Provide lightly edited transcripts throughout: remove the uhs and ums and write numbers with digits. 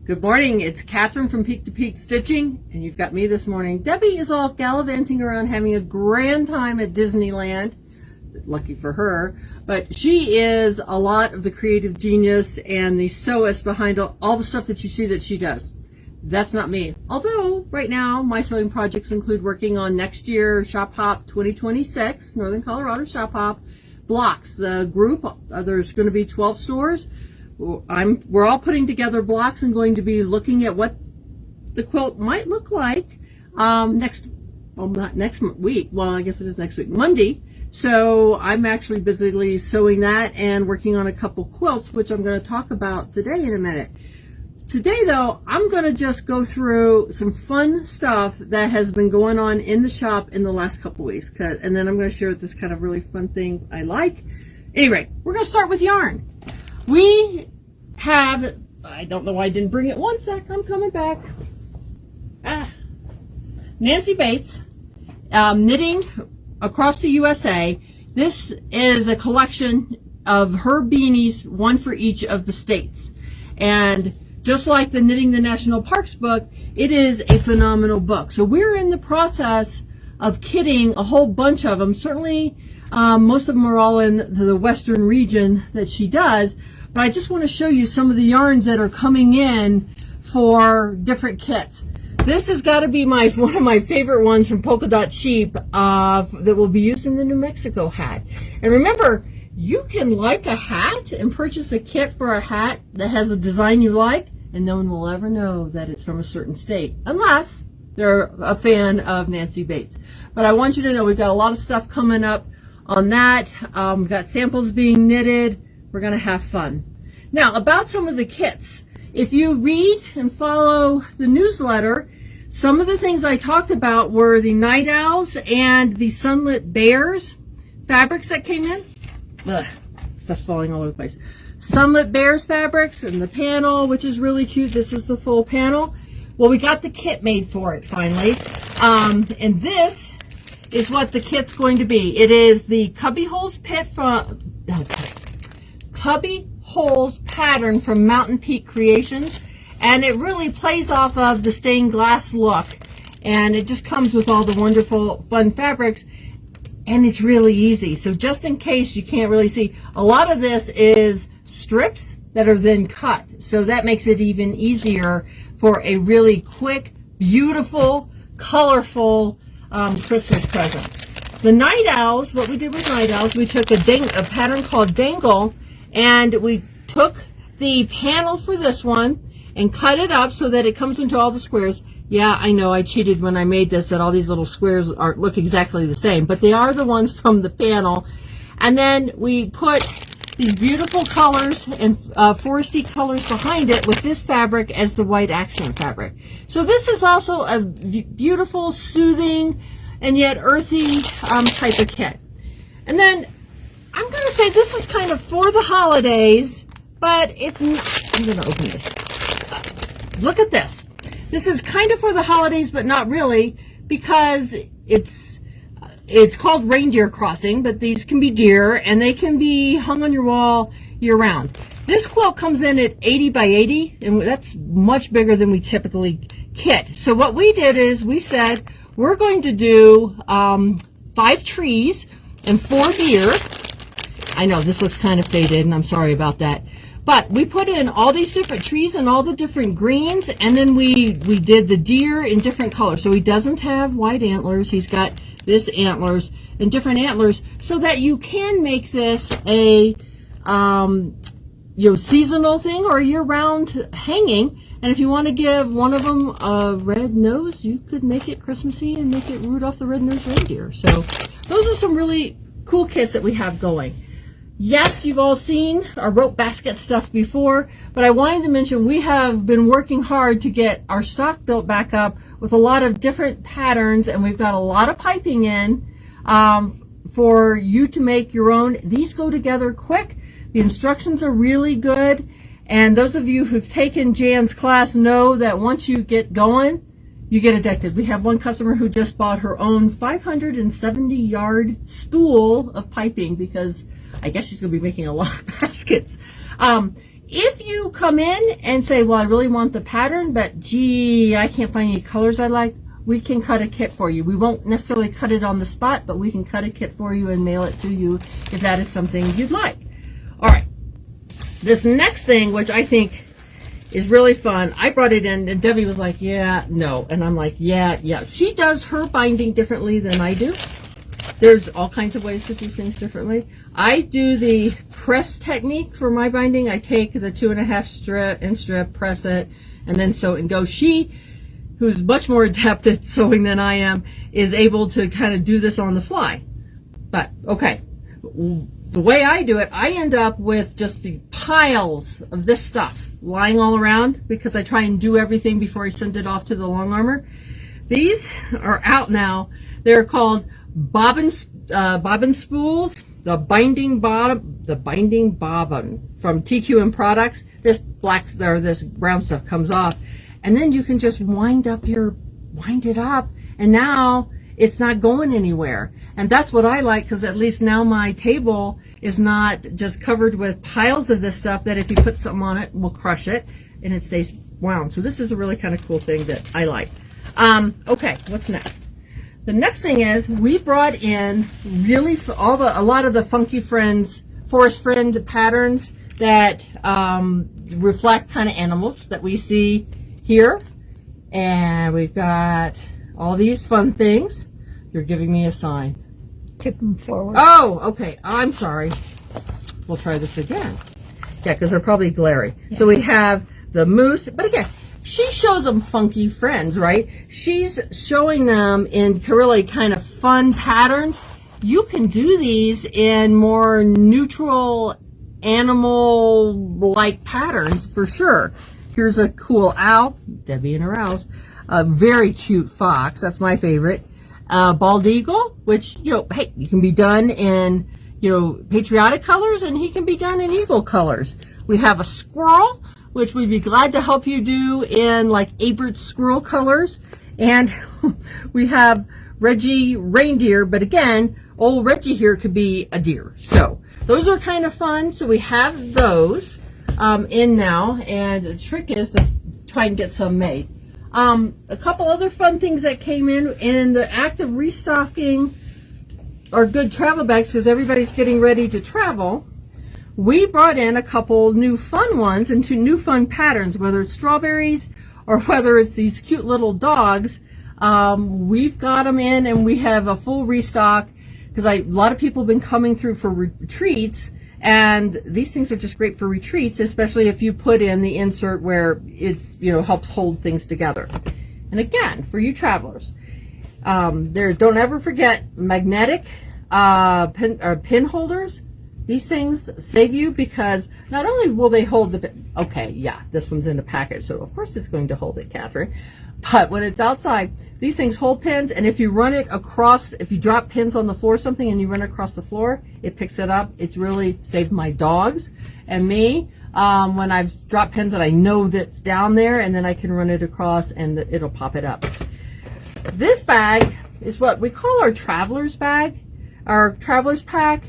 Good morning, it's Catherine from Peak to Peak Stitching, and you've got me this morning. Debbie is off gallivanting around having a grand time at Disneyland. Lucky for her, but she is a lot of the creative genius and the sewist behind all the stuff that you see that she does. That's not me. Although right now my sewing projects include working on next year Shop Hop 2026, Northern Colorado Shop Hop blocks. The group, there's going to be 12 stores. We're all putting together blocks and going to be looking at what the quilt might look like not next week. Well, I guess it is next week, Monday. So I'm actually busily sewing that and working on a couple quilts, which I'm going to talk about today in a minute. Today, though, I'm going to just go through some fun stuff that has been going on in the shop in the last couple weeks, and then I'm going to share this kind of really fun thing I like. Anyway, we're going to start with yarn. We have, I don't know why I didn't bring it. One sec, I'm coming back. Nancy Bates, Knitting Across the USA. This is a collection of her beanies, one for each of the states. And just like the Knitting the National Parks book, it is a phenomenal book. So we're in the process of kitting a whole bunch of them. Certainly, most of them are all in the western region that she does. But I just want to show you some of the yarns that are coming in for different kits. This has got to be one of my favorite ones from Polka Dot Sheep that will be used in the New Mexico hat. And remember, you can like a hat and purchase a kit for a hat that has a design you like, and no one will ever know that it's from a certain state, unless they're a fan of Nancy Bates. But I want you to know we've got a lot of stuff coming up on that. We've got samples being knitted. We're going to have fun. Now, about some of the kits. If you read and follow the newsletter, some of the things I talked about were the night owls and the sunlit bears fabrics that came in. Ugh, stuff's falling all over the place. Sunlit bears fabrics and the panel, which is really cute. This is the full panel. Well, we got the kit made for it finally. And this is what the kit's going to be. It is the Cubby Holes pattern from Mountain Peak Creations, and it really plays off of the stained glass look, and it just comes with all the wonderful fun fabrics, and it's really easy. So just in case you can't really see, a lot of this is strips that are then cut, so that makes it even easier for a really quick, beautiful, colorful Christmas present. The night owls, what we did with night owls, we took a pattern called Dangle, and we took the panel for this one and cut it up so that it comes into all the squares. Yeah, I know I cheated when I made this, that all these little squares look exactly the same, but they are the ones from the panel. And then we put these beautiful colors and foresty colors behind it with this fabric as the white accent fabric. So this is also a beautiful, soothing, and yet earthy type of kit. And then I'm going to say this is kind of for the holidays, but it's not. I'm going to open this. Look at this. This is kind of for the holidays, but not really, because it's called reindeer crossing, but these can be deer, and they can be hung on your wall year-round. This quilt comes in at 80 by 80, and that's much bigger than we typically kit. So what we did is we said we're going to do 5 trees and 4 deer. I know this looks kind of faded, and I'm sorry about that. But we put in all these different trees and all the different greens, and then we did the deer in different colors. So he doesn't have white antlers. He's got this antlers and different antlers, so that you can make this a seasonal thing or year-round hanging. And if you want to give one of them a red nose, you could make it Christmassy and make it Rudolph the Red-Nosed Reindeer. So those are some really cool kits that we have going. Yes, you've all seen our rope basket stuff before, but I wanted to mention we have been working hard to get our stock built back up with a lot of different patterns, and we've got a lot of piping in for you to make your own. These go together quick. The instructions are really good, and those of you who've taken Jan's class know that once you get going, you get addicted. We have one customer who just bought her own 570-yard spool of piping because I guess she's going to be making a lot of baskets. If you come in and say, well, I really want the pattern, but gee, I can't find any colors I like, we can cut a kit for you. We won't necessarily cut it on the spot, but we can cut a kit for you and mail it to you if that is something you'd like. All right, this next thing, which I think is really fun, I brought it in and Debbie was like, yeah, no. And I'm like, yeah. She does her binding differently than I do. There's all kinds of ways to do things differently. I do the press technique for my binding. I take the 2.5 strip, press it, and then sew it and go. She, who's much more adept at sewing than I am, is able to kind of do this on the fly. But, okay, the way I do it, I end up with just the piles of this stuff lying all around because I try and do everything before I send it off to the long armor. These are out now. They're called bobbin spools, the binding bobbin from TQM Products. This this brown stuff comes off, and then you can just wind it up, and now it's not going anywhere. And that's what I like, because at least now my table is not just covered with piles of this stuff that if you put something on it will crush it, and it stays wound. So this is a really kind of cool thing that I like. Okay, what's next? The next thing is we brought in really a lot of the Funky Friends, Forest Friend patterns that reflect kind of animals that we see here. And we've got all these fun things. You're giving me a sign. Tip them forward. Oh, okay. I'm sorry. We'll try this again. Yeah, because they're probably glary. Yeah. So we have the moose, but again, she shows them Funky Friends, right? She's showing them in really kind of fun patterns. You can do these in more neutral animal-like patterns for sure. Here's a cool owl, Debbie and her owls. A very cute fox, that's my favorite. Bald eagle, which, hey, you can be done in, patriotic colors, and he can be done in eagle colors. We have a squirrel, which we'd be glad to help you do in like Abert squirrel colors. And we have Reggie reindeer, but again, old Reggie here could be a deer. So those are kind of fun. So we have those in now, and the trick is to try and get some made. A couple other fun things that came in the act of restocking our good travel bags, because everybody's getting ready to travel. We brought in a couple new fun ones and 2 new fun patterns, whether it's strawberries or whether it's these cute little dogs. We've got them in, and we have a full restock because a lot of people have been coming through for retreats, and these things are just great for retreats, especially if you put in the insert where it's, helps hold things together. And again, for you travelers, don't ever forget magnetic pin holders. These things save you, because not only will they hold the, okay, yeah, this one's in a package, so of course it's going to hold it, Catherine. But when it's outside, these things hold pins, and if you run it across, if you drop pins on the floor or something and you run it across the floor, it picks it up. It's really saved my dogs and me when I've dropped pins that I know that's down there, and then I can run it across and it'll pop it up. This bag is what we call our traveler's bag, our traveler's pack.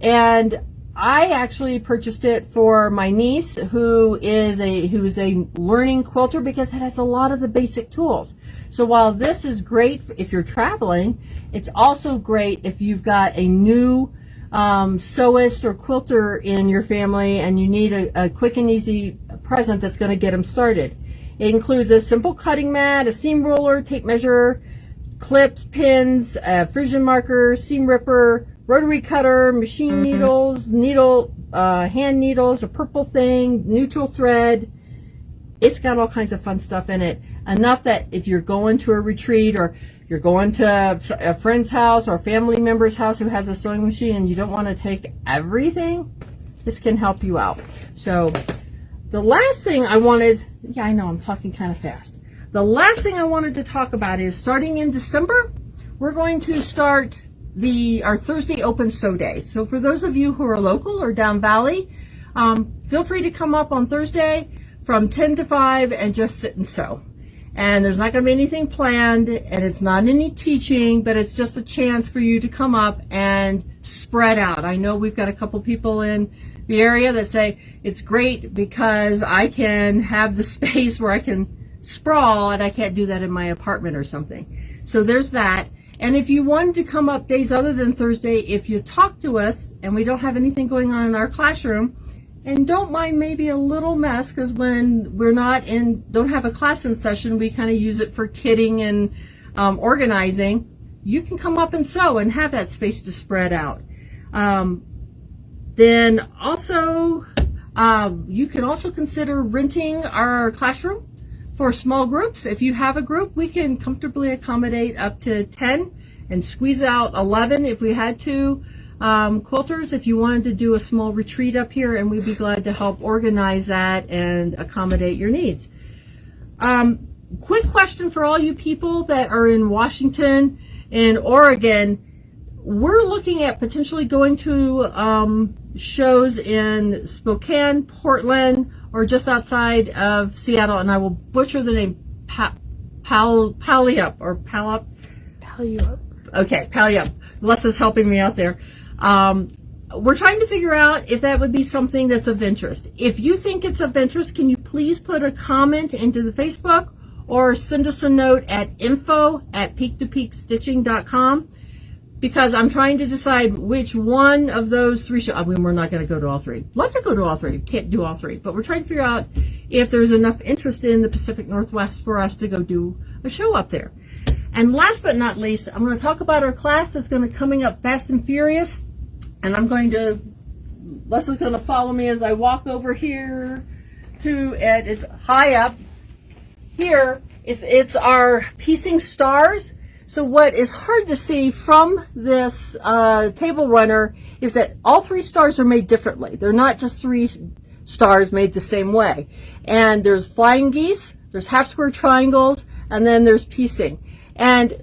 And I actually purchased it for my niece, who is a learning quilter, because it has a lot of the basic tools. So while this is great if you're traveling, it's also great if you've got a new sewist or quilter in your family and you need a quick and easy present that's going to get them started. It includes a simple cutting mat, a seam roller, tape measure, clips, pins, a Frisian marker, seam ripper, rotary cutter, machine needles, hand needles, a purple thing, neutral thread. It's got all kinds of fun stuff in it. Enough that if you're going to a retreat, or you're going to a friend's house or a family member's house who has a sewing machine and you don't want to take everything, this can help you out. So the last thing I wanted, yeah, I know I'm talking kind of fast. The last thing I wanted to talk about is, starting in December, we're going to start our Thursday open sew day. So for those of you who are local or down valley, feel free to come up on Thursday from 10 to 5 and just sit and sew. And there's not going to be anything planned, and it's not any teaching, but it's just a chance for you to come up and spread out. I know we've got a couple people in the area that say it's great because I can have the space where I can sprawl, and I can't do that in my apartment or something. So there's that. And if you wanted to come up days other than Thursday, if you talk to us and we don't have anything going on in our classroom, and don't mind maybe a little mess, because when we're don't have a class in session, we kind of use it for kidding and organizing. You can come up and sew and have that space to spread out. Then also, you can also consider renting our classroom for small groups. If you have a group, we can comfortably accommodate up to 10 and squeeze out 11 if we had to. Quilters, if you wanted to do a small retreat up here, and we'd be glad to help organize that and accommodate your needs. Quick question for all you people that are in Washington and Oregon. We're looking at potentially going to shows in Spokane, Portland, or just outside of Seattle, and I will butcher the name, Puyallup. Okay, Puyallup. Les is helping me out there. We're trying to figure out if that would be something that's of interest. If you think it's of interest, can you please put a comment into the Facebook or send us a note at info@peaktopeakstitching.com, because I'm trying to decide which one of those three shows. I mean, we're not going to go to all three. Love to go to all three. Can't do all three. But we're trying to figure out if there's enough interest in the Pacific Northwest for us to go do a show up there. And last but not least, I'm going to talk about our class that's going to coming up fast and furious. And Leslie's going to follow me as I walk over here to it. It's high up here. It's our piecing stars. So what is hard to see from this table runner is that all three stars are made differently. They're not just three stars made the same way. And there's flying geese, there's half square triangles, and then there's piecing. And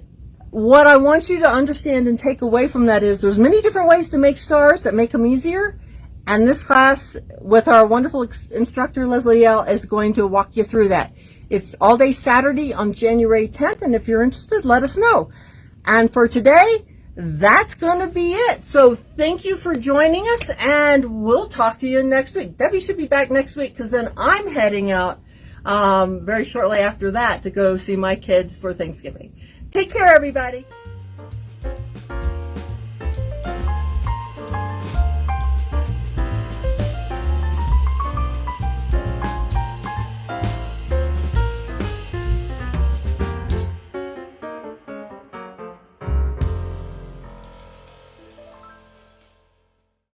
what I want you to understand and take away from that is there's many different ways to make stars that make them easier. And this class with our wonderful instructor, Leslie Yell, is going to walk you through that. It's all day Saturday on January 10th. And if you're interested, let us know. And for today, that's going to be it. So thank you for joining us, and we'll talk to you next week. Debbie should be back next week, because then I'm heading out very shortly after that to go see my kids for Thanksgiving. Take care, everybody.